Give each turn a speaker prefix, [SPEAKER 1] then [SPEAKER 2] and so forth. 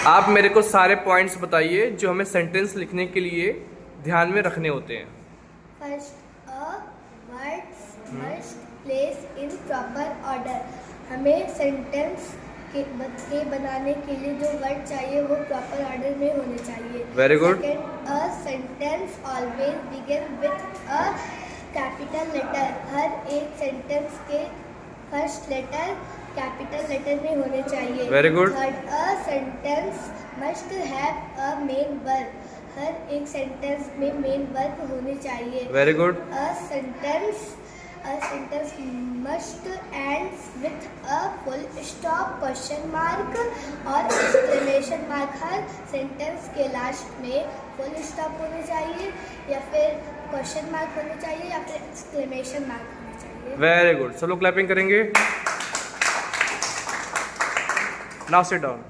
[SPEAKER 1] आप मेरे को सारे पॉइंट्स बताइए जो हमें सेंटेंस लिखने के लिए ध्यान में रखने होते हैं।
[SPEAKER 2] First, words must place in proper order. हमें सेंटेंस के बनाने के लिए जो वर्ड चाहिए वो प्रॉपर ऑर्डर में होने चाहिए।
[SPEAKER 1] Very good.
[SPEAKER 2] Second, a sentence always begin with a capital letter. हर एक सेंटेंस के फर्स्ट लेटर कैपिटल लेटर में होने चाहिए।
[SPEAKER 1] Very good.
[SPEAKER 2] Third, a sentence must have a main verb. हर एक सेंटेंस में मेन वर्ब होने चाहिए।
[SPEAKER 1] Very good.
[SPEAKER 2] A sentence must ends with a full stop, question mark और एक्सक्लेमेशन मार्क। हर सेंटेंस के लास्ट में फुल स्टॉप होने चाहिए या फिर क्वेश्चन मार्क होने चाहिए या फिर एक्सक्लेमेशन मार्क होने चाहिए।
[SPEAKER 1] Very good. सब लोग क्लैपिंग करेंगे। Now sit down.